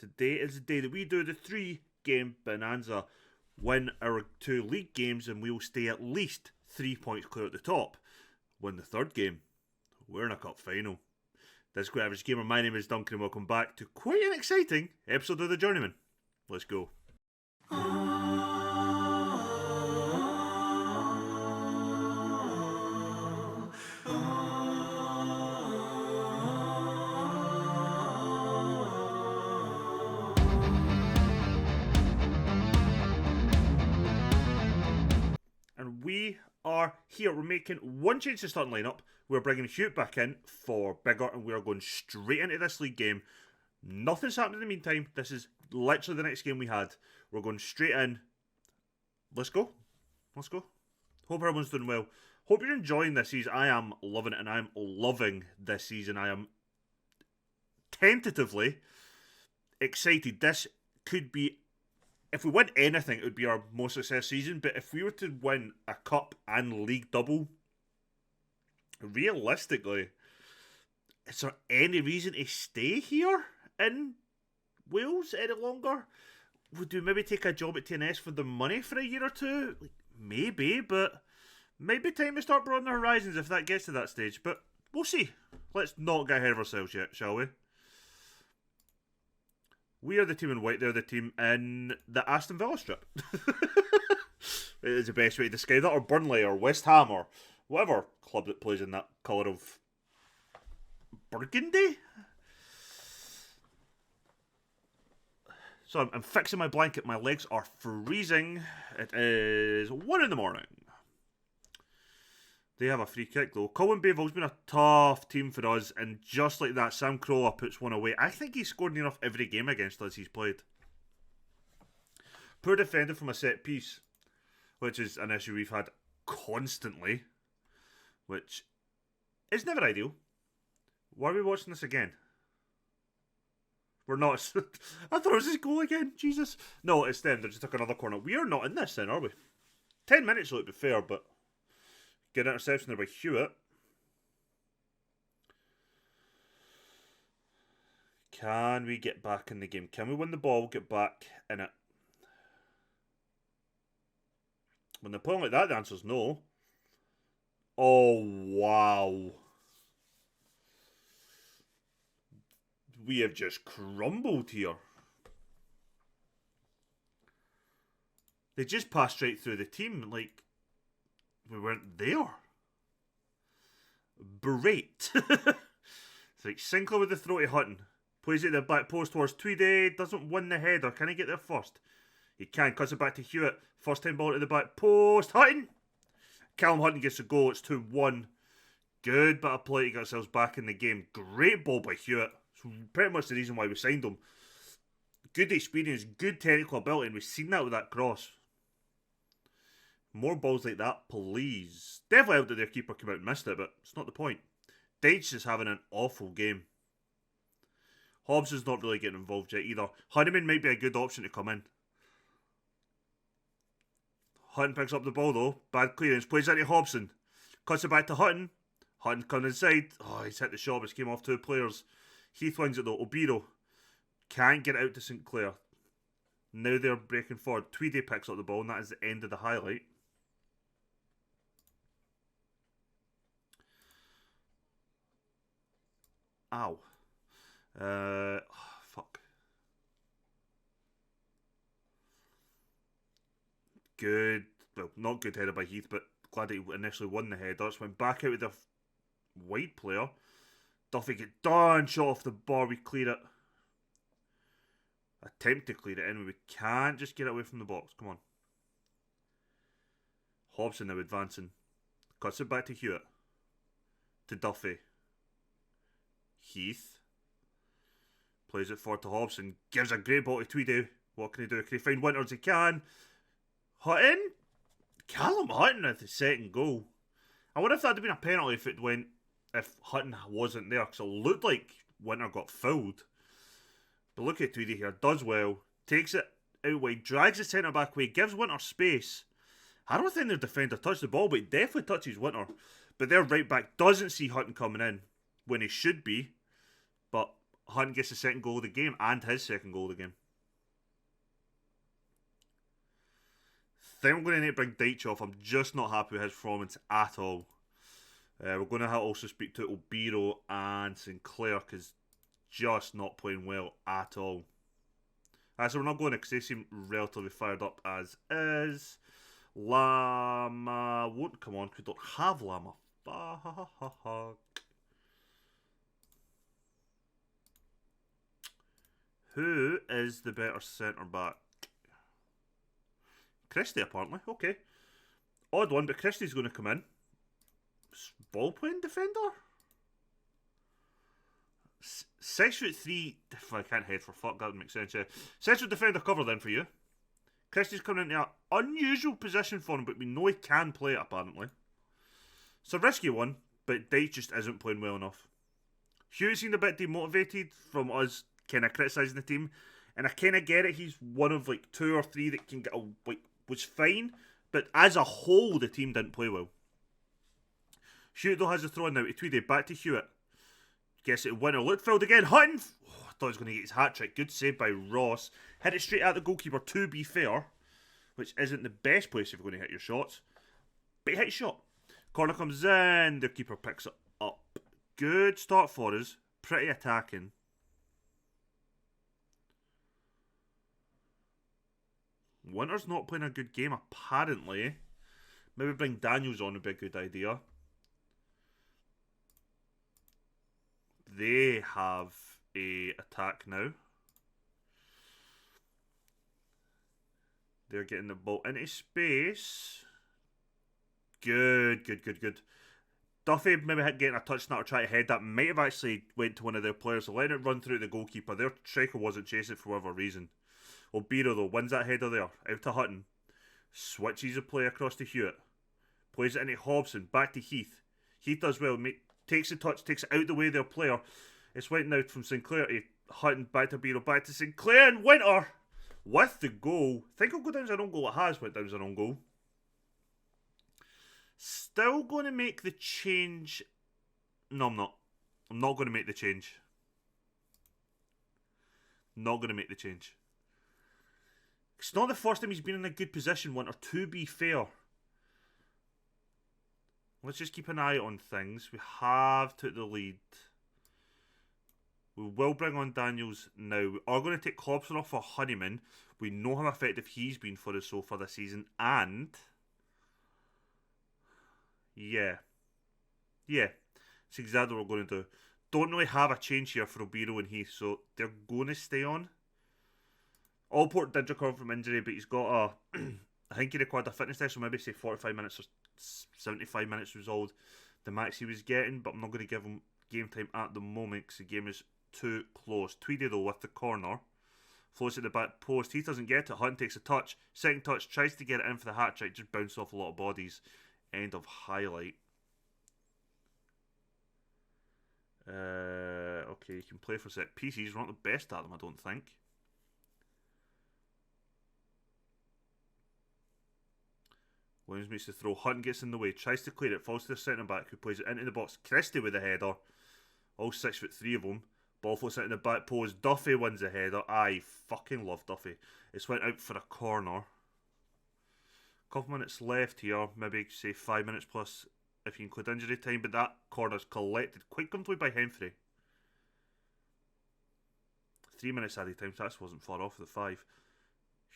Today is the day that we do the 3-game bonanza. Win our 2 league games and we will stay at least 3 points clear at the top. Win the 3rd game, we're in a cup final. This is Quite Average Gamer. My name is Duncan and welcome back to quite an exciting episode of the Journeyman. Let's go. And we are here. We're making one change to the starting lineup. We're bringing Hugh back in for bigger, and we are going straight into this league game. Nothing's happened in the meantime. This is literally the next game we had. We're going straight in. Let's go. Let's go. Hope everyone's doing well. Hope you're enjoying this season. I am loving it, and I'm loving this season. I am tentatively excited. This could be, if we win anything, it would be our most successful season. But if we were to win a cup and league double, realistically, is there any reason to stay here in Wales any longer? Would we maybe take a job at TNS for the money for a year or two? Like, maybe, but maybe time to start broadening the horizons if that gets to that stage. But we'll see. Let's not get ahead of ourselves yet, shall we? We are the team in white, they're the team in the Aston Villa strip. It is the best way to describe that, or Burnley, or West Ham, or whatever club that plays in that colour of burgundy. So I'm fixing my blanket, my legs are freezing. It is 1 in the morning. They have a free kick though. Colin Bavel's been a tough team for us, and just like that, Sam Crolla puts one away. I think he's scored enough every game against us he's played. Poor defender from a set piece, which is an issue we've had constantly, which is never ideal. Why are we watching this again? We're not. I thought it was his goal again. Jesus. No, it's them. They just took another corner. We are not in this then, are we? 10 minutes will be fair, but get an interception there by Hewitt. Can we get back in the game? Can we win the ball, get back in it? When they're playing like that, the answer's no. Oh, wow. We have just crumbled here. They just passed straight through the team, like we weren't there. Berate. It's like Sinclair with the throw to Hutton. Plays it at the back post towards Tweedy. Doesn't win the header. Can he get there first? He can. Cuts it back to Hewitt. First time ball to the back post. Hutton! Callum Hutton gets a goal. It's 2-1. Good bit of play to get ourselves back in the game. Great ball by Hewitt. It's pretty much the reason why we signed him. Good experience. Good technical ability. And we've seen that with that cross. More balls like that, please. Definitely helped that their keeper came out and missed it, but it's not the point. Deitch is having an awful game. Hobbs is not really getting involved yet either. Honeyman might be a good option to come in. Hutton picks up the ball though. Bad clearance. Plays into Hobson. Cuts it back to Hutton. Hutton comes inside. Oh, he's hit the shot. It's came off 2 players. Heath wins it though. Obiro can't get it out to St. Clair. Now they're breaking forward. Tweedy picks up the ball and that is the end of the highlight. Ow. Fuck. Good. Well, not good header by Heath, but glad that he initially won the header. Just went back out with the wide player. Duffy get done. Shot off the bar. We clear it. Attempt to clear it anyway. We can't just get it away from the box. Come on. Hobson now advancing. Cuts it back to Hewitt. To Duffy. Heath. Plays it forward to Hobson. Gives a great ball to Tweedy. What can he do? Can he find Winters? He can. Hutton? Callum Hutton at the second goal. I wonder if that would have been a penalty if Hutton wasn't there, because it looked like Winter got fouled. But look at Tweedy here. Does well. Takes it out wide. Drags the centre back away. Gives Winter space. I don't think their defender touched the ball, but he definitely touches Winter. But their right back doesn't see Hutton coming in when he should be. But Hunt gets the second goal of the game and his second goal of the game. Think I'm going to need to bring Deitch off. I'm just not happy with his performance at all. We're going to also speak to Obiro and Sinclair because just not playing well at all. So we're not going to because they seem relatively fired up as is. Llama won't come on because we don't have Llama. Fuck. Who is the better centre back? Christie, apparently. Okay. Odd one, but Christie's going to come in. Ball playing defender? 6'3". If I can't head for fuck, that would make sense. Yeah. Central defender cover then for you. Christie's coming into an unusual position for him, but we know he can play it apparently. It's a risky one, but Dyche just isn't playing well enough. Hugh seemed a bit demotivated from us kind of criticising the team, and I kind of get it. He's one of like 2 or 3 that can get a was fine, but as a whole, the team didn't play well. Hewitt though has a throw in now to Tweedy, back to Hewitt. Gets it to Winner. Lookfield again. Hutton. Oh, I thought he was going to get his hat trick. Good save by Ross. Hit it straight at the goalkeeper, to be fair, which isn't the best place if you're going to hit your shots. But he hit his shot. Corner comes in. The keeper picks it up. Good start for us. Pretty attacking. Winter's not playing a good game, apparently. Maybe bring Daniels on would be a good idea. They have a attack now. They're getting the ball into space. Good. Duffy maybe getting a touch on that or try to head that. Might have actually went to one of their players. So letting it run through the goalkeeper. Their striker wasn't chasing it for whatever reason. Obiro though wins that header there. Out to Hutton. Switches the play across to Hewitt. Plays it into Hobson. Back to Heath. Heath does well. Takes the touch. Takes it out the way of their player. It's went now from Sinclair to Hutton. Back to Obiro. Back to Sinclair. And Winter with the goal. I think it'll go down as an own goal. It has went down as an own goal. Still going to make the change. No, I'm not. I'm not going to make the change. Not going to make the change. It's not the first time he's been in a good position, Winter, to be fair. Let's just keep an eye on things. We have took the lead. We will bring on Daniels now. We are going to take Klopson off for Honeyman. We know how effective he's been for us so far this season. And yeah. It's exactly what we're going to do. Don't really have a change here for Obiro and Heath, so they're going to stay on. Allport did recover from injury, but he's got a I think he required a fitness test, so maybe say 45 minutes or 75 minutes was all the max he was getting, but I'm not going to give him game time at the moment because the game is too close. Tweedy though with the corner. Floats at the back post. He doesn't get it. Hunt takes a touch. Second touch. Tries to get it in for the hat trick. Just bounced off a lot of bodies. End of highlight. Okay, you can play for set pieces. We're not the best at them, I don't think. Williams makes the throw. Hunt gets in the way. Tries to clear it. Falls to the centre back who plays it into the box. Christie with the header. All 6'3" of them. Ball floats out in the back post. Duffy wins the header. I fucking love Duffy. It's went out for a corner. Couple minutes left here. Maybe say 5 minutes plus if you include injury time. But that corner's collected quite comfortably by Hemfrey. 3 minutes added time. So that wasn't far off the 5.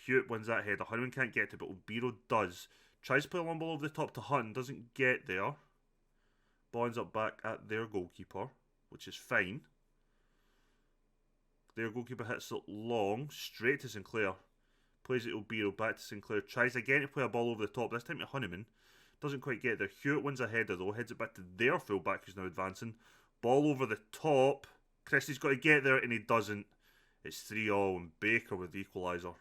Hewitt wins that header. Honeyman can't get to it, but Obiro does. Tries to play a long ball over the top to Hunt. Doesn't get there. Ball ends up back at their goalkeeper, which is fine. Their goalkeeper hits it long, straight to Sinclair. Plays it to Obiro, back to Sinclair. Tries again to play a ball over the top, this time to Honeyman. Doesn't quite get there. Hewitt wins a header though, heads it back to their fullback who's now advancing. Ball over the top. Christie's got to get there and he doesn't. It's 3-3 and Baker with the equaliser.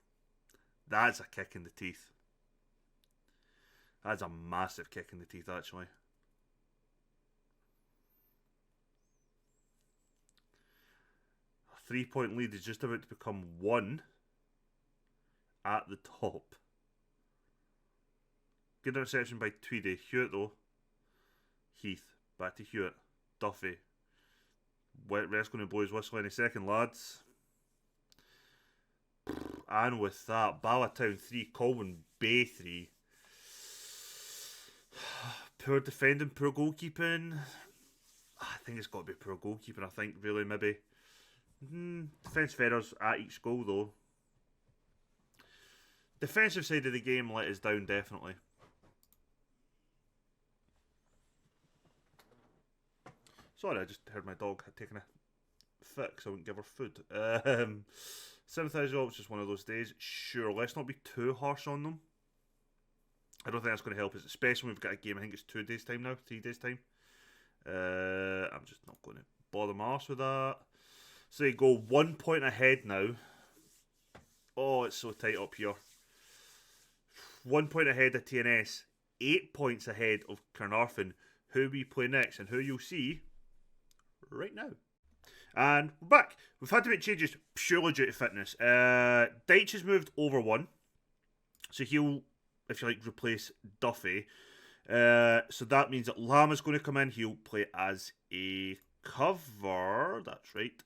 That's a kick in the teeth. That's a massive kick in the teeth, actually. A 3-point lead is just about to become 1 at the top. Good interception by Tweedy. Hewitt, though. Heath. Back to Hewitt. Duffy. West's going to blow his whistle any second, lads. And with that, Ballatown 3, Colwyn Bay 3. Poor defending, poor goalkeeping. I think it's got to be poor goalkeeping, I think, really, maybe. Defence errors at each goal, though. Defensive side of the game let us down, definitely. Sorry, I just heard my dog had taken a fit because I wouldn't give her food. 7,000 was just one of those days. Sure, let's not be too harsh on them. I don't think that's going to help us, especially when we've got a game. I think it's 2 days' time now, 3 days' time. I'm just not going to bother my arse with that. So they go 1 point ahead now. Oh, it's so tight up here. 1 point ahead of TNS. 8 points ahead of Carnarvon. Who we play next and who you'll see right now. And we're back. We've had to make changes purely due to fitness. Deitch has moved over 1. So he'll, if you like, replace Duffy. So that means that Lama's going to come in. He'll play as a cover. That's right.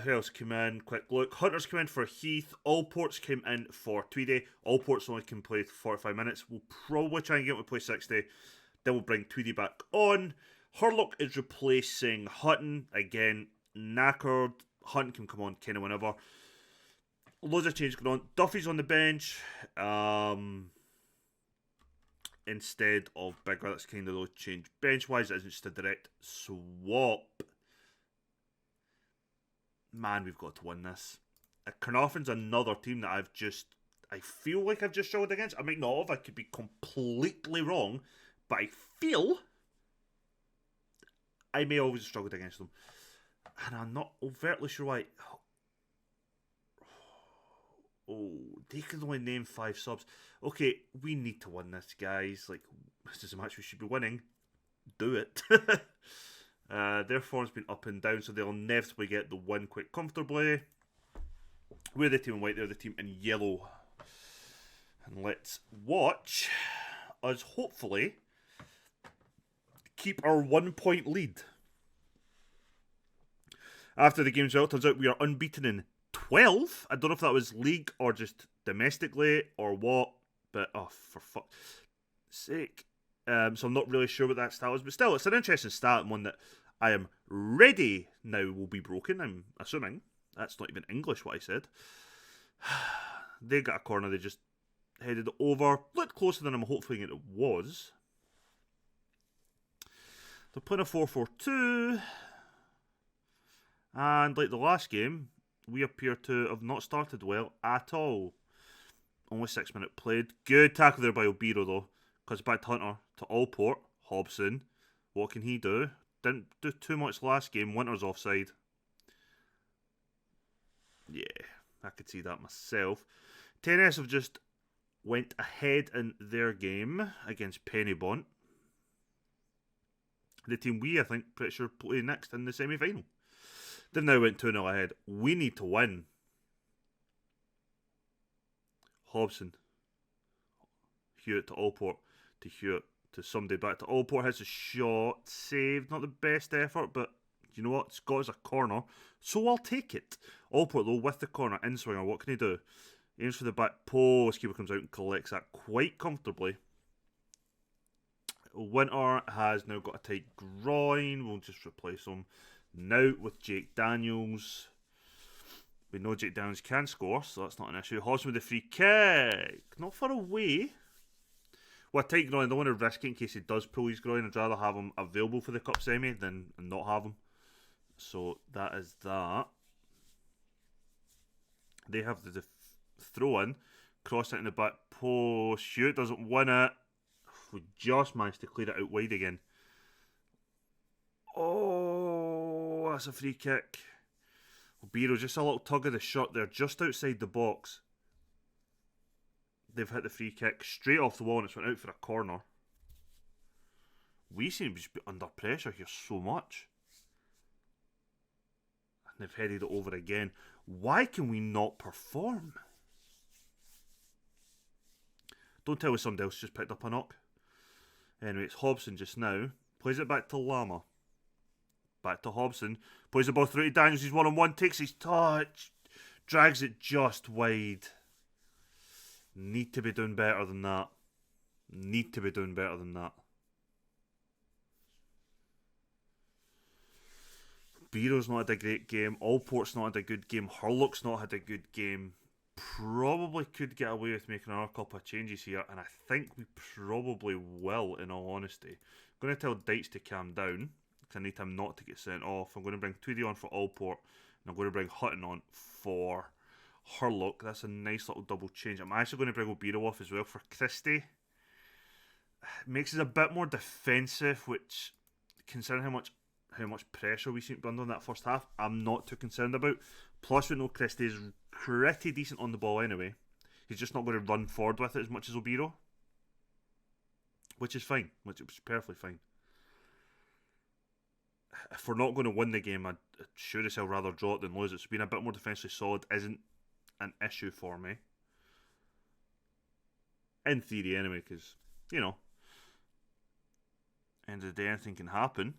Who else came in? Quick look. Hunter's come in for Heath. Allports came in for Tweedy. Allports only can play 45 minutes. We'll probably try and get him to play 60. Then we'll bring Tweedy back on. Hurlock is replacing Hutton. Again, knackered. Hutton can come on kind of whenever. Loads of change going on. Duffy's on the bench. Instead of Bigger, that's kind of those change. Bench-wise, it isn't just a direct swap. Man, we've got to win this. Carnarvon's another team that I feel like I've just struggled against. I might not have. I could be completely wrong. But I feel I may always have struggled against them. And I'm not overtly sure why. Oh, they can only name 5 subs. Okay, we need to win this, guys. Like, this is a match we should be winning. Do it. Their form's been up and down, so they'll inevitably get the win quite comfortably. We're the team in white, they're the team in yellow. And let's watch us hopefully keep our 1 point lead. After the game's out, turns out we are unbeaten in 12. I don't know if that was league or just domestically or what, but oh, for fuck's sake. So I'm not really sure what that stat was, but still, it's an interesting stat and one that I am ready now will be broken, I'm assuming. That's not even English what I said. They got a corner, they just headed it over. Looked closer than I'm hoping it was. They're playing a 4-4-2. And like the last game, we appear to have not started well at all. Only 6 minutes played. Good tackle there by Obiro though. Because back to Hunter, to Allport, Hobson. What can he do? Didn't do too much last game. Winter's offside. Yeah, I could see that myself. TNS have just went ahead in their game against Pennybont. The team we, I think, pretty sure play next in the semi-final. They've now went 2-0 ahead. We need to win. Hobson. Hewitt to Allport. To Hewitt. To somebody back to Allport. Has a shot. Saved. Not the best effort, but you know what? It's got us a corner. So I'll take it. Allport, though, with the corner. In-swinger. What can he do? Aims for the back post. Keeper comes out and collects that quite comfortably. Winter has now got a tight groin. We'll just replace him now with Jake Daniels. We know Jake Daniels can score, so that's not an issue. Hobson with the free kick. Not far away. Well, a tight groin. I don't want to risk it in case he does pull his groin. I'd rather have him available for the cup semi than not have him. So that is that. They have the throw in. Cross it in the back post. Shoot, doesn't win it. We just managed to clear it out wide again. Oh, that's a free kick. Obiro, just a little tug of the shirt there, just outside the box. They've hit the free kick straight off the wall and it's went out for a corner. We seem to just be under pressure here so much. And they've headed it over again. Why can we not perform? Don't tell me somebody else just picked up a knock. Anyway, it's Hobson just now. Plays it back to Lama. Back to Hobson. Plays the ball through to Daniels. He's 1-on-1. Takes his touch. Drags it just wide. Need to be doing better than that. Need to be doing better than that. Bero's not had a great game. Allport's not had a good game. Hurlock's not had a good game. Probably could get away with making another couple of changes here, and I think we probably will, in all honesty. I'm going to tell Deitch to calm down, because I need him not to get sent off. I'm going to bring Tweedy on for Allport, and I'm going to bring Hutton on for Hurlock. That's a nice little double change. I'm actually going to bring Obiro off as well for Christie. It makes us a bit more defensive, which, considering how much pressure we seem to be under in that first half, I'm not too concerned about. Plus, we know Christie is pretty decent on the ball anyway. He's just not going to run forward with it as much as Obiro, which is fine, which is perfectly fine. If we're not going to win the game, I'd sure as hell rather draw it than lose it. So being a bit more defensively solid isn't an issue for me. In theory anyway, because, you know, end of the day anything can happen.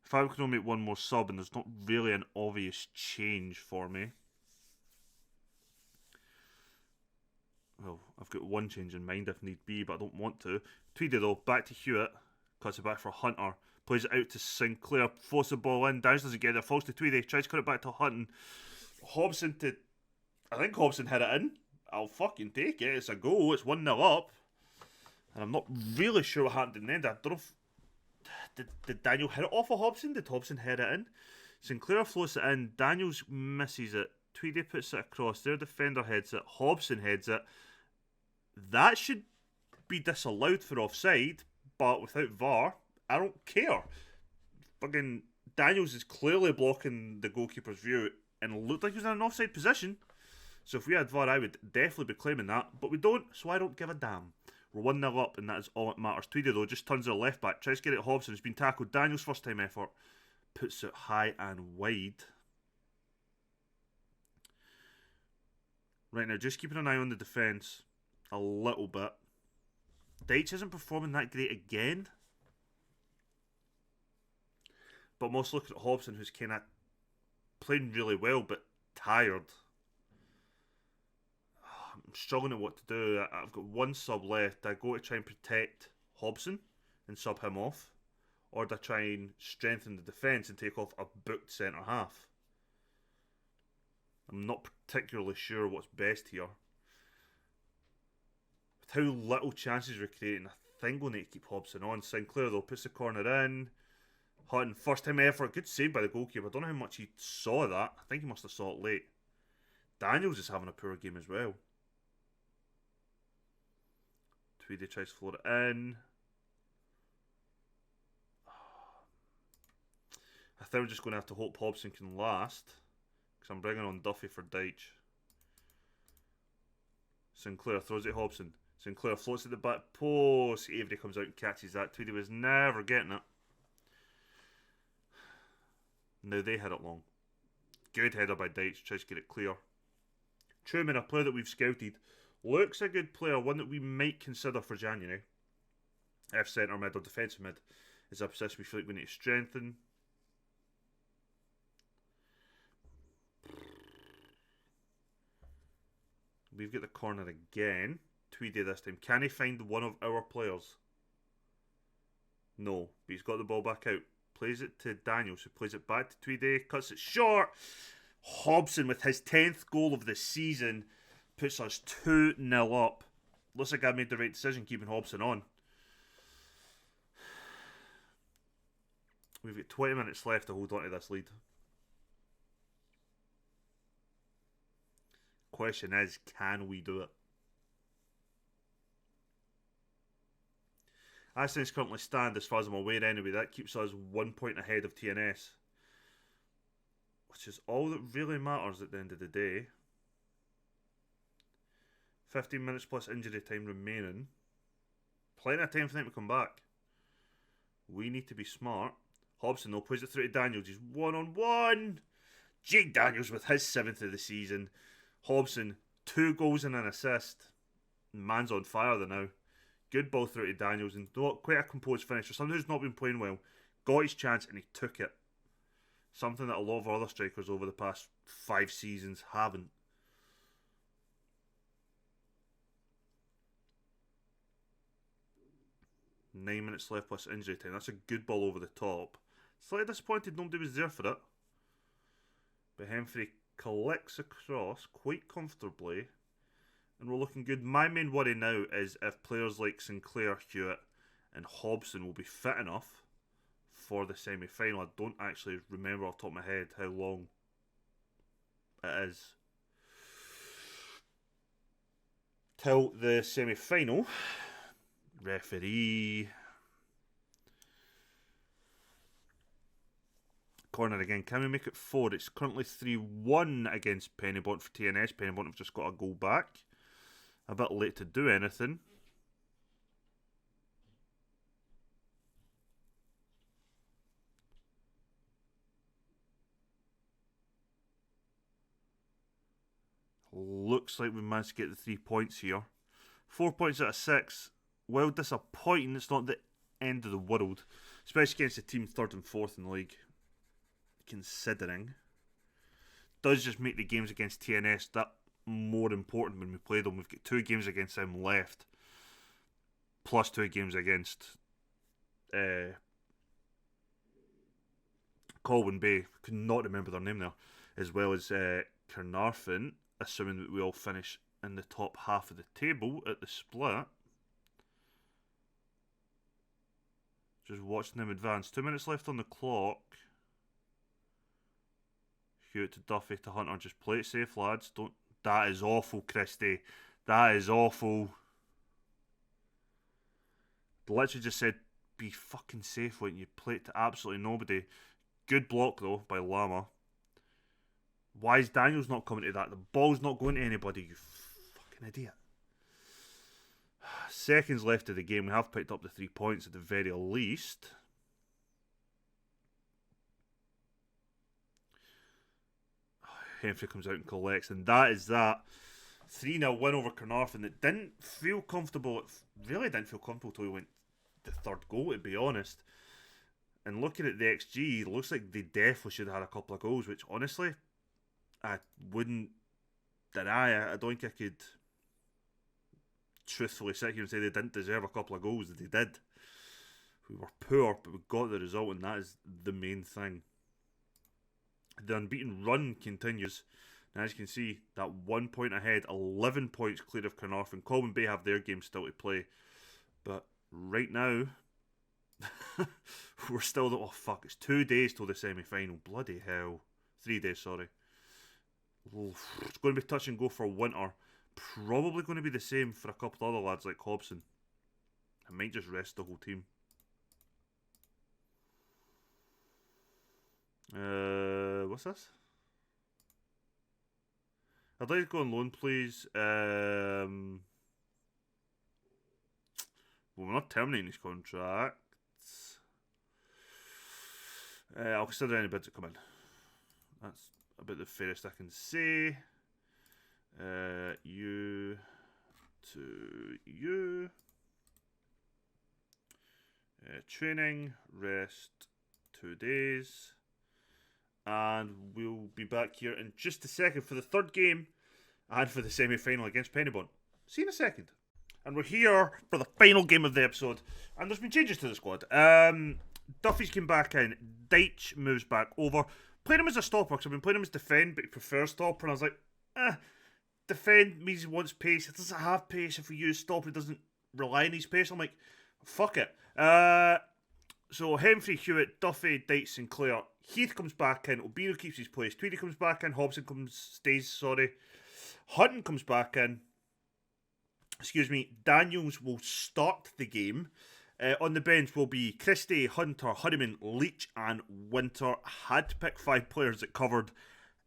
If I can only make one more sub, and there's not really an obvious change for me. Well, I've got one change in mind if need be, but I don't want to. Tweedy though, back to Hewitt. Cuts it back for Hunter. Plays it out to Sinclair. Floats the ball in. Downs doesn't get it. Falls to Tweedy. Tries to cut it back to Hutton. Hobson to... I think Hobson hit it in. I'll fucking take it. It's a goal. It's 1-0 up. And I'm not really sure what happened in the end. I don't know if... Did Daniel hit it off of Hobson? Did Hobson head it in? Sinclair floats it in. Daniels misses it. Tweedy puts it across. Their defender heads it. Hobson heads it. That should be disallowed for offside, but without VAR, I don't care. Fucking Daniels is clearly blocking the goalkeeper's view and looked like he was in an offside position. So if we had VAR, I would definitely be claiming that, but we don't, so I don't give a damn. We're 1-0 up, and that is all that matters. Tweedy, though, just turns to the left back, tries to get it at Hobson, who's been tackled. Daniel's first time effort, puts it high and wide. Right now, just keeping an eye on the defence a little bit. Deitch isn't performing that great again. But I'm also looking at Hobson, who's kind of playing really well, but tired. I'm struggling at what to do. I've got one sub left. Do I go to try and protect Hobson and sub him off? Or do I try and strengthen the defence and take off a booked centre half? I'm not particularly sure what's best here. With how little chances we're creating, I think we'll need to keep Hobson on. Sinclair, though, puts the corner in. Hutton, first time effort. Good save by the goalkeeper. I don't know how much he saw that. I think he must have saw it late. Daniels is having a poor game as well. Tweedy tries to float it in. I think we're just going to have to hope Hobson can last, because I'm bringing on Duffy for Deitch. Sinclair throws it at Hobson. Sinclair floats at the back post. Avery comes out and catches that. Tweedy was never getting it. Now they hit it long. Good header by Deitch. Tries to get it clear. Truman, a player that we've scouted, looks a good player. One that we might consider for January. If centre mid or defensive mid is a position we feel like we need to strengthen. We've got the corner again. Tweedy this time. Can he find one of our players? No, but he's got the ball back out. Plays it to Daniels, who plays it back to Tweedy. Cuts it short. Hobson, with his 10th goal of the season, puts us 2-0 up. Looks like I made the right decision keeping Hobson on. We've got 20 minutes left to hold on to this lead. Question is, can we do it? As things currently stand, as far as I'm aware anyway, that keeps us 1 point ahead of TNS. Which is all that really matters at the end of the day. 15 minutes plus injury time remaining. Plenty of time for them to come back. We need to be smart. Hobson, though, plays it through to Daniels. He's 1-on-1. Jake Daniels with his 7th of the season. Hobson, 2 goals and an assist. Man's on fire there now. Good ball through to Daniels, and quite a composed finish. For someone who's not been playing well, got his chance and he took it. Something that a lot of other strikers over the past 5 seasons haven't. Nine minutes left plus injury time. That's a good ball over the top. Slightly disappointed nobody was there for it. But Hemfrey collects across quite comfortably. And we're looking good. My main worry now is if players like Sinclair, Hewitt and Hobson will be fit enough for the semi-final. I don't actually remember off the top of my head how long it is till the semi-final. Referee. Corner again. Can we make it 4? It's currently 3-1 against Pennybont for TNS. Pennybont have just got a goal back. A bit late to do anything. Looks like we managed to get the 3 points here. 4 points out of 6. Well, disappointing. It's not the end of the world, especially against a team 3rd and 4th in the league. Considering, does just make the games against TNS that more important when we play them. We've got 2 games against them left, plus 2 games against Colwyn Bay. Could not remember their name there, as well as Carnarvon. Assuming that we all finish in the top half of the table at the split. Just watching them advance. 2 minutes left on the clock. Hewitt to Duffy to Hunter. Just play it safe, lads. Don't. That is awful, Christie. That is awful. Literally just said, be fucking safe when you play it to absolutely nobody. Good block, though, by Lama. Why is Daniels not coming to that? The ball's not going to anybody, you fucking idiot. Seconds left of the game. We have picked up the 3 points at the very least. Hemfrey comes out and collects, and that is that. 3-0 win over Carnarvon that didn't feel comfortable. It really didn't feel comfortable until we went the 3rd goal, to be honest. And looking at the XG, it looks like they definitely should have had a couple of goals, which honestly, I wouldn't deny it. I don't think I could truthfully sit here and say they didn't deserve a couple of goals. They did. We were poor, but we got the result, and that is the main thing. The unbeaten run continues. And as you can see, that 1 point ahead, 11 points clear of Carnarvon. Colwyn Bay have their game still to play. But right now, we're still... Oh, fuck. It's 2 days till the semi-final. Bloody hell. 3 days, sorry. Oof. It's going to be touch and go for Winter. Probably going to be the same for a couple of other lads like Hobson. I might just rest the whole team. What's this? I'd like to go on loan, please. Well, we're not terminating his contract. I'll consider any bids that come in. That's about the fairest I can say. You to you. Training, rest 2 days. And we'll be back here in just a second for the 3rd game and for the semi-final against Pennybont. See you in a second. And we're here for the final game of the episode. And there's been changes to the squad. Duffy's came back in. Deitch moves back over. Played him as a stopper because I've been playing him as defend, but he prefers stopper. And I was like, defend means he wants pace. He doesn't have pace. If we use stopper, he doesn't rely on his pace. I'm like, fuck it. So Hemfrey, Hewitt, Duffy, Deitch, Sinclair. Heath comes back in. Obiro keeps his place. Tweedy comes back in. Hobson stays. Hutton comes back in. Excuse me. Daniels will start the game. On the bench will be Christie, Hunter, Honeyman, Leach, and Winter. Had to pick 5 players that covered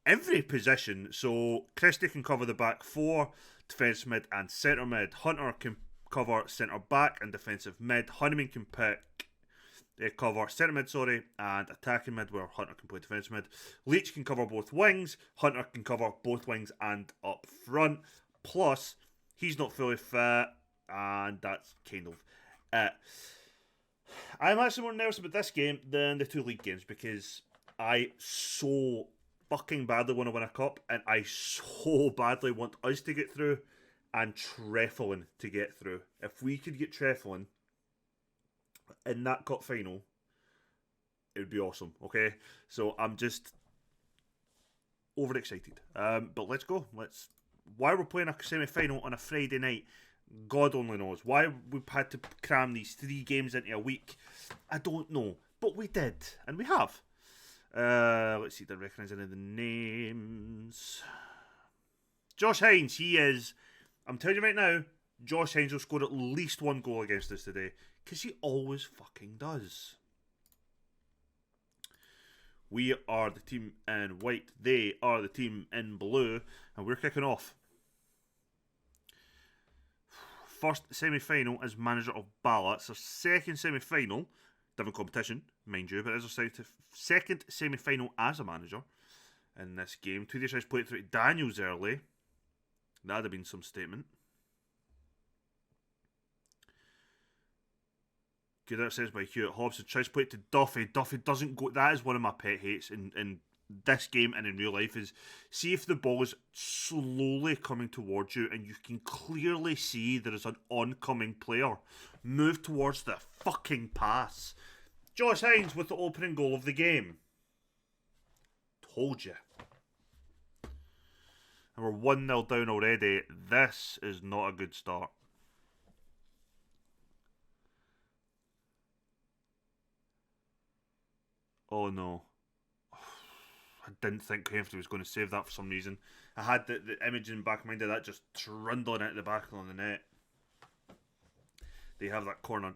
every position. So Christie can cover the back 4, defence mid, and centre mid. Hunter can cover centre back and defensive mid. Honeyman can pick cover centre mid, and attacking mid, where Hunter can play defensive mid. Leach can cover both wings. Hunter can cover both wings and up front. Plus, he's not fully fit. And that's kind of it. I'm actually more nervous about this game than the two league games because I so fucking badly want to win a cup and I so badly want us to get through and Treflin to get through. If we could get Treflin in that cup final, it would be awesome, okay? So I'm just overexcited. But let's go. Why we're playing a semi-final on a Friday night, God only knows. Why we've had to cram these 3 games into a week, I don't know. But we did, and we have. Let's see, did I recognise any of the names? Josh Hines, he is... I'm telling you right now, Josh Hines will score at least 1 goal against us today. Because he always fucking does. We are the team in white. They are the team in blue. And we're kicking off. First semi-final as manager of Bala. It's our second semi-final. Different competition, mind you. But it is our second semi-final as a manager in this game. 2 days played through Daniels early. That'd have been some statement. Good out says by Hewitt. Hobson tries to play it to Duffy. Duffy doesn't go. That is one of my pet hates in this game and in real life is see if the ball is slowly coming towards you and you can clearly see there is an oncoming player. Move towards the fucking pass. Josh Hines with the opening goal of the game. Told you. And we're 1-0 down already. This is not a good start. Oh no. I didn't think Crampton was going to save that for some reason. I had the image in the back of my mind of that just trundling into the back of the net. They have that corner.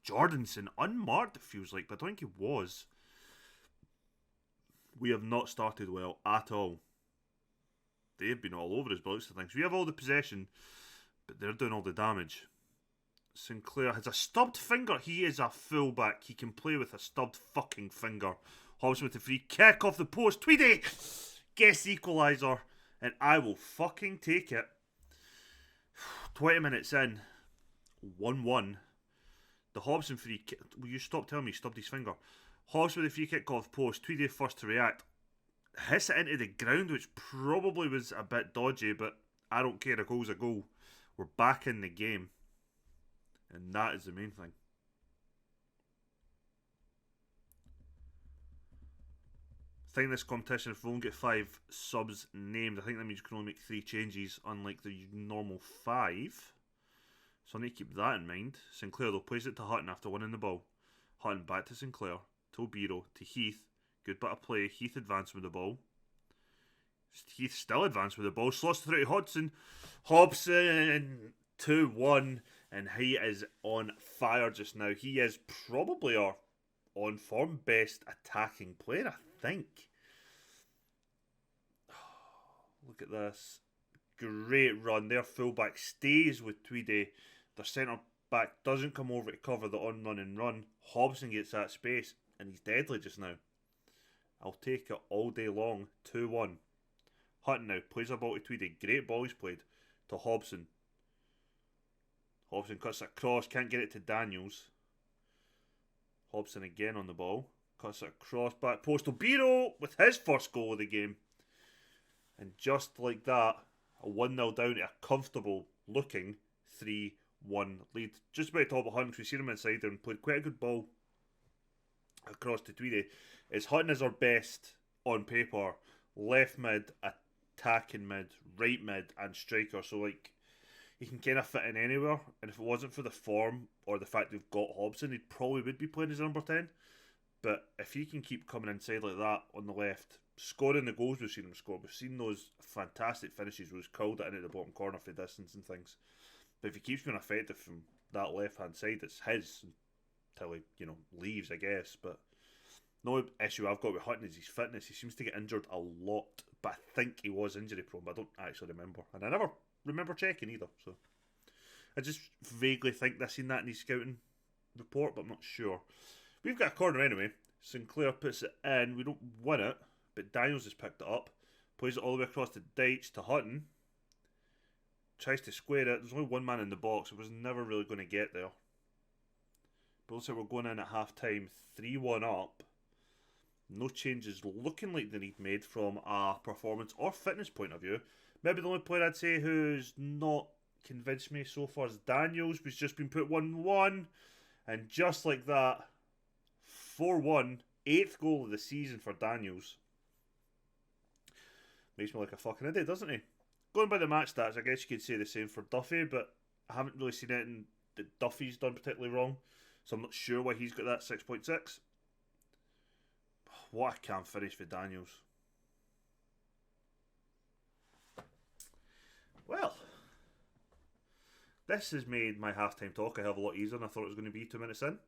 Jordanson, unmarked it feels like, but I don't think he was. We have not started well at all. They've been all over us by looks of things. We have all the possession, but they're doing all the damage. Sinclair has a stubbed finger. He is a fullback. He can play with a stubbed fucking finger. Hobson with the free kick off the post. Tweedy gets the equaliser, and I will fucking take it. 20 minutes in, 1-1. The Hobson free kick. Will you stop telling me he stubbed his finger? Hobson with the free kick off post. Tweedy first to react. Hits it into the ground, which probably was a bit dodgy, but I don't care. A goal's a goal. We're back in the game. And that is the main thing. I think this competition, if we only get 5 subs named, I think that means you can only make 3 changes, unlike the normal 5. So I need to keep that in mind. Sinclair, though, plays it to Hutton after winning the ball. Hutton back to Sinclair. To Obiro. To Heath. Good bit of play. Heath advanced with the ball. Heath still advanced with the ball. Slots through to Hodgson. Hobson 2-1. And he is on fire just now. He is probably our on form best attacking player, I think. Look at this. Great run. Their fullback stays with Tweedy. Their centre back doesn't come over to cover the on-run and run. Hobson gets that space and he's deadly just now. I'll take it all day long. 2-1. Hutton now plays a ball to Tweedy. Great ball he's played to Hobson. Hobson cuts it across, can't get it to Daniels. Hobson again on the ball. Cuts it across, back post. Obiro with his first goal of the game. And just like that, a 1-0 down to a comfortable looking 3-1 lead. Just about top of Hutton, we've seen him inside there and played quite a good ball across to Tweedy. Hutton is our best on paper. Left mid, attacking mid, right mid, and striker. So like, he can kind of fit in anywhere, and if it wasn't for the form or the fact we've got Hobson, he probably would be playing as number 10. But if he can keep coming inside like that on the left, scoring the goals we've seen him score, we've seen those fantastic finishes where he's curled it into the bottom corner for distance and things. But if he keeps being effective from that left-hand side, it's his until he, leaves, I guess. But no issue I've got with Hutton is his fitness. He seems to get injured a lot, but I think he was injury prone, but I don't actually remember. And I never remember checking either, so I just vaguely think I've seen that in his scouting report, but I'm not sure. We've got a corner anyway. Sinclair puts it in. We don't win it, but Daniels has picked it up, plays it all the way across to Deitch to Hutton. Tries to square it. There's only one man in the box. It was never really going to get there. But looks like we're going in at half time 3-1 up. No changes looking like they need made from a performance or fitness point of view. Maybe the only player I'd say who's not convinced me so far is Daniels, who's just been put 1-1. And just like that, 4-1, 8th goal of the season for Daniels. Makes me like a fucking idiot, doesn't he? Going by the match stats, I guess you could say the same for Duffy, but I haven't really seen anything that Duffy's done particularly wrong, so I'm not sure why he's got that 6.6. What a camp finish for Daniels. Well, this has made my halftime talk a hell of a lot easier than I thought it was going to be 2 minutes in.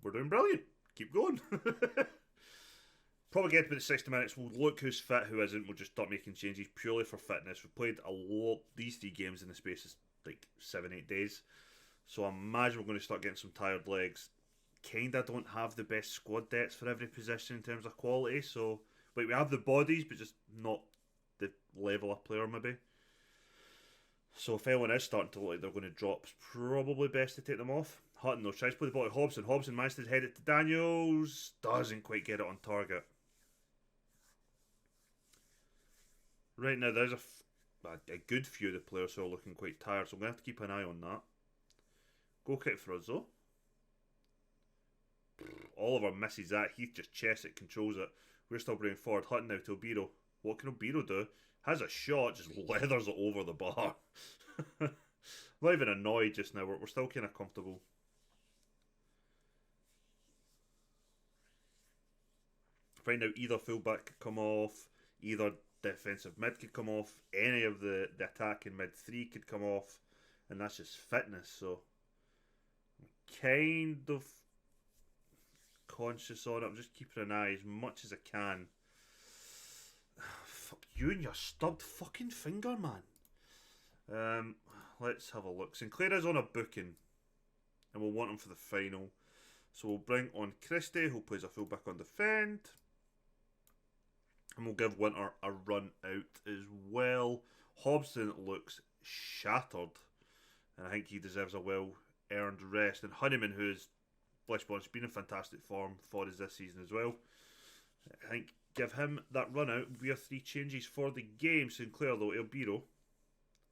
We're doing brilliant. Keep going. Probably get to about 60 minutes. We'll look who's fit, who isn't. We'll just start making changes purely for fitness. We've played a lot, these 3 games in the space of like 7-8 days. So I imagine we're going to start getting some tired legs. Kinda don't have the best squad depth for every position in terms of quality. So like we have the bodies, but just not the level of player maybe. So if anyone is starting to look like they're going to drop, it's probably best to take them off. Hutton though tries to play the ball to Hobson. Hobson manages to head it to Daniels. Doesn't quite get it on target. Right now, there's a good few of the players who are looking quite tired, so I'm going to have to keep an eye on that. Goal kick for us, though. Oliver misses that. Heath just chests it, controls it. We're still bringing forward. Hutton now to Obiro. What can Obiro do? Has a shot, just leathers it over the bar. Not even annoyed just now. We're still kind of comfortable. Find out either fullback could come off, either defensive mid could come off, any of the attacking mid 3 could come off, and that's just fitness. So I'm kind of conscious on it. I'm just keeping an eye as much as I can. Fuck you and your stubbed fucking finger, man. Let's have a look. Sinclair is on a booking, and we'll want him for the final. So we'll bring on Christie, who plays a fullback on defend. And we'll give Winter a run out as well. Hobson looks shattered, and I think he deserves a well-earned rest. And Honeyman, who's Fleshbond's been in fantastic form for us this season as well. I think give him that run out. We have 3 changes for the game. Sinclair though, Elbiro,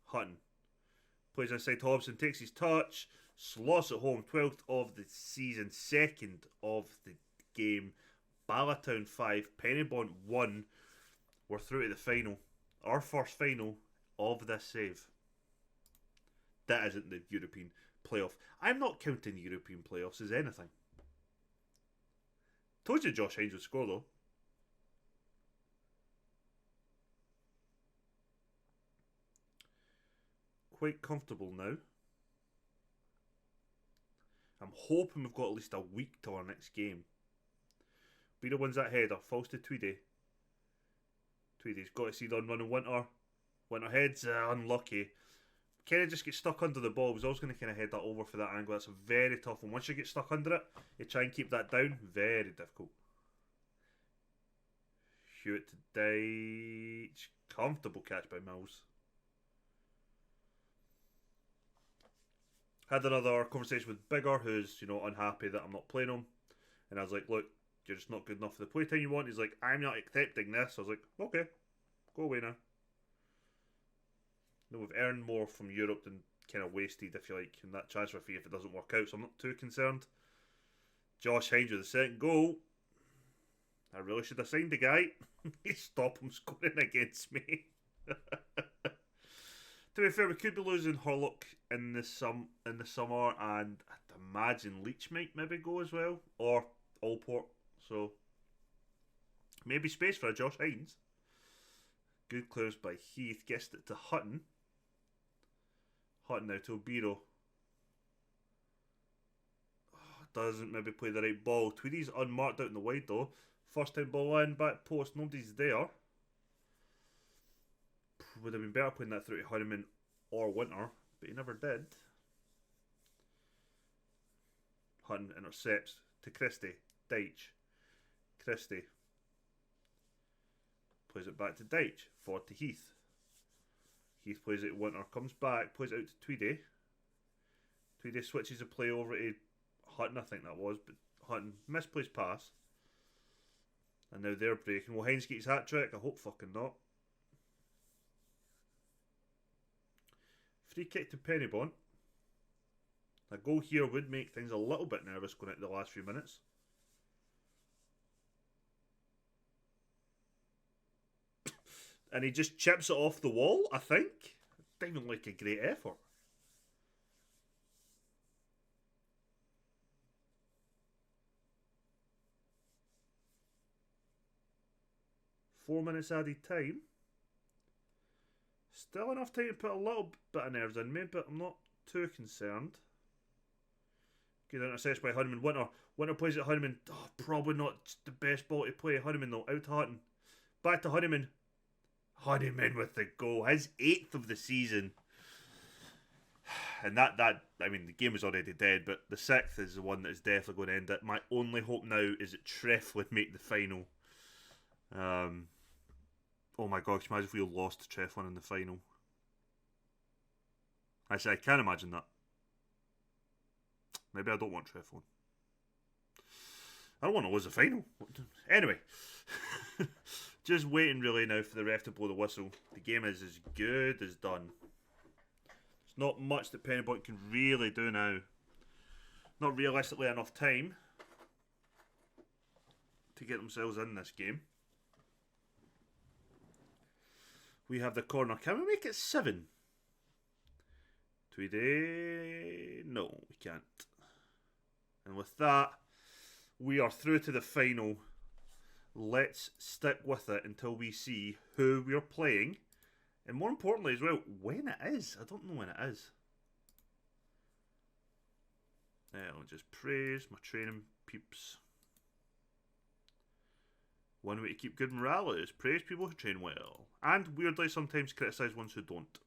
Hutton. Plays inside Hobson, takes his touch, slots it home, 12th of the season, 2nd of the game. Ballatown 5, Pennybont 1. We're through to the final. Our first final of this save. That isn't the European playoff. I'm not counting European playoffs as anything. Told you Josh Hines would score though. Quite comfortable now. I'm hoping we've got at least a week till our next game. Bino wins that header. Falls to Tweedy. Tweedy's got to see the running Winter. Winter heads. Unlucky. Kind of just get stuck under the ball. I was always going to kind of head that over for that angle. That's a very tough one. Once you get stuck under it, you try and keep that down. Very difficult. Hewitt to Deitch. Comfortable catch by Mills. Had another conversation with Bigger, who's, unhappy that I'm not playing him. And I was like, look, you're just not good enough for the playtime you want. He's like, I'm not accepting this. I was like, okay, go away now. We've earned more from Europe than kind of wasted, if you like, in that transfer fee if it doesn't work out, so I'm not too concerned. Josh Hines with the second goal. I really should have signed the guy. Stop him scoring against me. To be fair, we could be losing Hurlock in the summer, and I'd imagine Leach might maybe go as well, or Allport. So maybe space for a Josh Hines. Good clears by Heath. Gets it to Hutton. Hutton now to Obiro. Doesn't maybe play the right ball. Tweedy's unmarked out in the wide though. First time ball in, back post. Nobody's there. Would have been better putting that through to Honeyman or Winter, but he never did. Hutton intercepts to Christie. Deitch. Christie. Plays it back to Deitch. Forward to Heath. Heath plays it to Winter, comes back, plays it out to Tweedy. Tweedy switches the play over to Hutton, I think that was, but Hutton misplays pass. And now they're breaking. Will Hines get his hat trick? I hope fucking not. Free kick to Pennybont. A goal here would make things a little bit nervous going into the last few minutes. And he just chips it off the wall, I think. Didn't even like a great effort. Four minutes added time. Still enough time to put a little bit of nerves in me, but I'm not too concerned. Good interception by Honeyman. Winter plays it Honeyman. Oh, probably not the best ball to play. Honeyman though, out to Hutton. Back to Honeyman. Honeyman with the goal. His 8th of the season. And that I mean, the game was already dead, but the 6th is the one that is definitely going to end it. My only hope now is that Treflin make the final. Oh my god, imagine if we lost to Treflin in the final. Actually, I can't imagine that. Maybe I don't want Treflin. I don't want to lose the final. Anyway. Just waiting really now for the ref to blow the whistle. The game is as good as done. There's not much that Pennybont can really do now. Not realistically enough time to get themselves in this game. We have the corner. Can we make it 7? Tweedy? No, we can't. And with that, we are through to the final. Let's stick with it until we see who we're playing. And more importantly as well, when it is. I don't know when it is. I'll just praise my training peeps. One way to keep good morale is praise people who train well. And weirdly sometimes criticise ones who don't.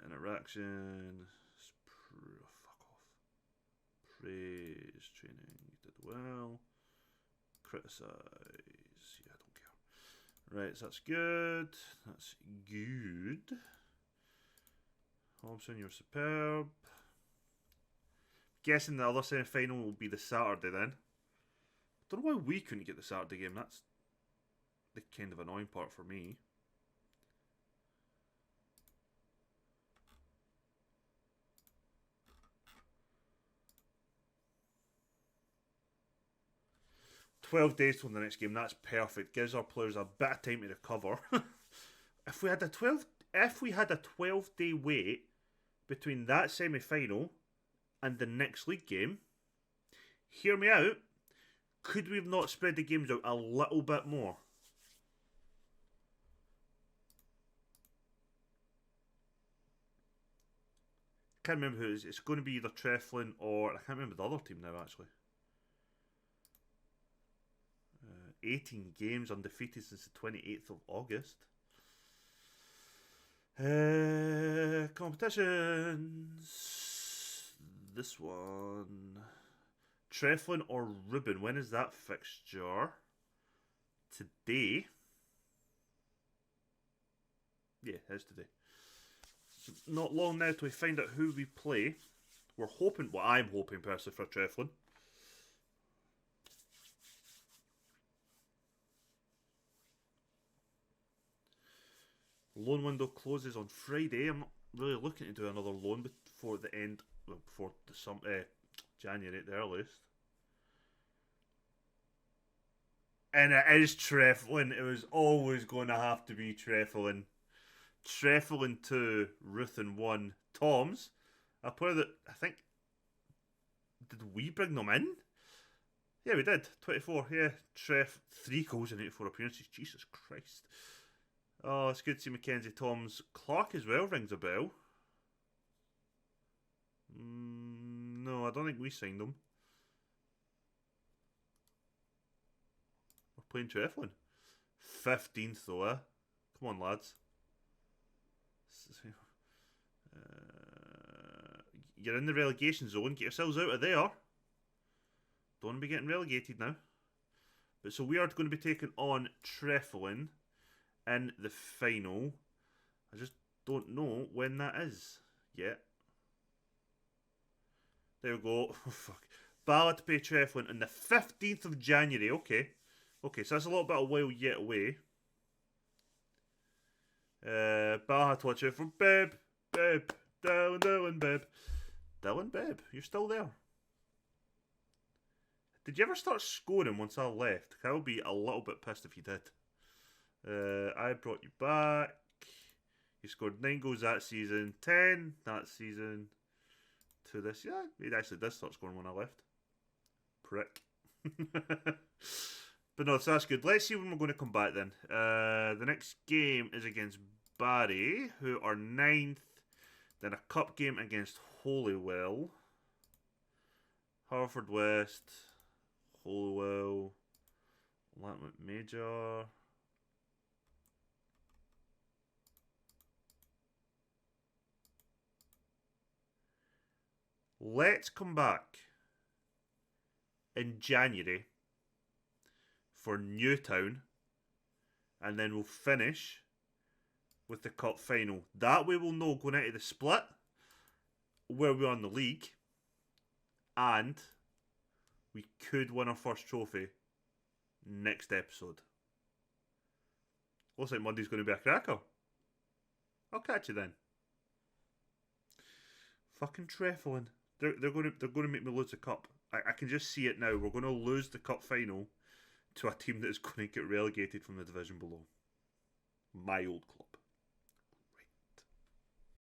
Interaction. Fuck off. Praise training. You did well. Criticise. Yeah, I don't care. Right, so that's good. That's good. Hobson, you're superb. Guessing the other semi-final will be the Saturday then. Don't know why we couldn't get the Saturday game. That's the kind of annoying part for me. "12 days till the next game." That's perfect. Gives our players a bit of time to recover. If we had a 12-day wait between that semi-final and the next league game, hear me out. Could we have not spread the games out a little bit more? Can't remember who it is. It's going to be either Treflin or I can't remember the other team now actually. 18 games undefeated since the 28th of August. Competitions. This one. Treflin or Ruben. When is that fixture? Today. Yeah, it's today. So not long now till we find out who we play. We're hoping, well, I'm hoping personally for Treflin. Loan window closes on Friday. I'm not really looking to do another loan before the end, well, before the January at the earliest. And it is Treflin. It was always going to have to be Treflin. Treflin 2, Ruthin 1. Toms, a player that I think, did we bring them in? Yeah, we did. 24. Yeah, Treff 3 goals in 84 appearances. Jesus Christ. Oh, it's good to see Mackenzie Toms. Clark as well rings a bell. No, I don't think we signed him. We're playing Treflin. 15th though, eh? Come on, lads. You're in the relegation zone. Get yourselves out of there. Don't want to be getting relegated now. But so we are going to be taking on Treflin. in the final. I just don't know when that is yet. There we go. Oh, fuck. Ballot to pay Treflin on the 15th of January. Okay. Okay, so that's a little bit of a while yet away. Ballot to watch out for Bib. Bib. Dylan, Bib. Dylan, Bib. You're still there. Did you ever start scoring once I left? I would be a little bit pissed if you did. I brought you back. You scored 9 goals that season, 10 that season. To this, yeah, he actually did start scoring when I left. Prick. But no, so that's good. Let's see when we're going to come back then. The next game is against Barry, who are 9th. Then a cup game against Holywell. Harford West. Holywell. Latmouth Major. Let's come back in January for Newtown, and then we'll finish with the cup final. That way we'll know going into the split where we are in the league, and we could win our first trophy next episode. Looks like Monday's going to be a cracker. I'll catch you then. Fucking Treflin. They're going to make me lose the cup. I can just see it now. We're going to lose the cup final to a team that is going to get relegated from the division below. My old club.